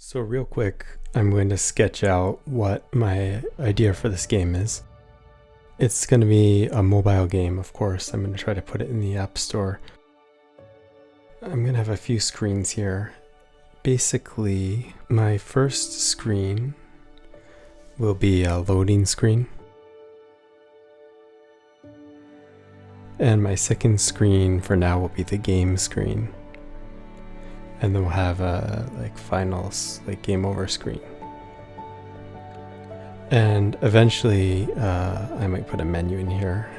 So real quick, I'm going to sketch out what my idea for this game is. It's going to be a mobile game, of course. I'm going to try to put it in the App Store. I'm going to have a few screens here. Basically, my first screen will be a loading screen. And my second screen for now will be the game screen. And then we'll have a finals, game over screen. And eventually I might put a menu in here,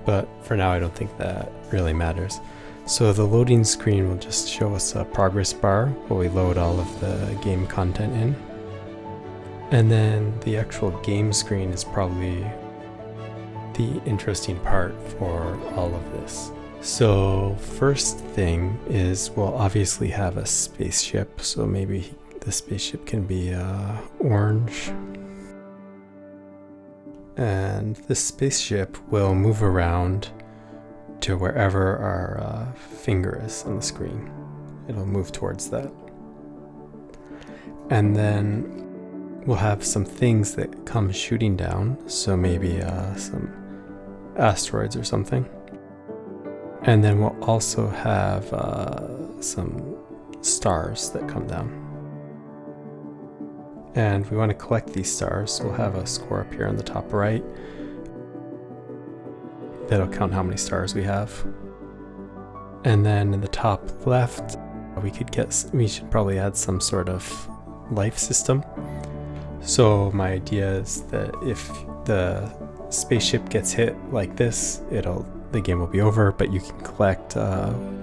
but for now I don't think that really matters. So the loading screen will just show us a progress bar while we load all of the game content in. And then the actual game screen is probably the interesting part for all of this. So first thing is we'll obviously have a spaceship, so maybe the spaceship can be orange. And the spaceship will move around to wherever our finger is on the screen. It'll move towards that. And then we'll have some things that come shooting down, so maybe some asteroids or something. And then we'll also have some stars that come down. And we want to collect these stars, so we'll have a score up here on the top right. That'll count how many stars we have. And then in the top left, we should probably add some sort of life system. So my idea is that if the spaceship gets hit like this, the game will be over, but you can collect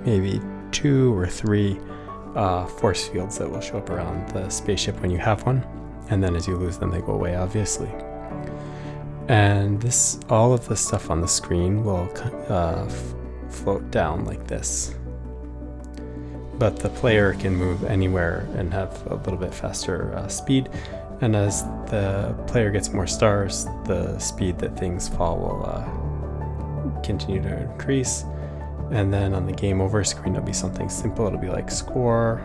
maybe 2 or 3 force fields that will show up around the spaceship when you have one, and then as you lose them they go away, obviously. And all of the stuff on the screen will float down like this, but the player can move anywhere and have a little bit faster speed, and as the player gets more stars, the speed that things fall will continue to increase. And then on the game over screen it'll be something simple. It'll be like score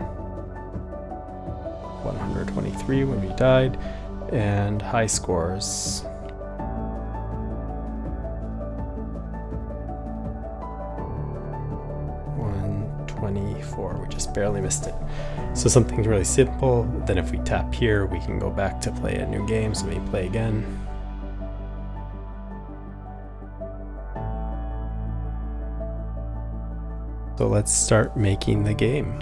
123 when we died, and high scores 124. We just barely missed it. So something really simple. Then if we tap here we can go back to play a new game, so we play again. So let's start making the game.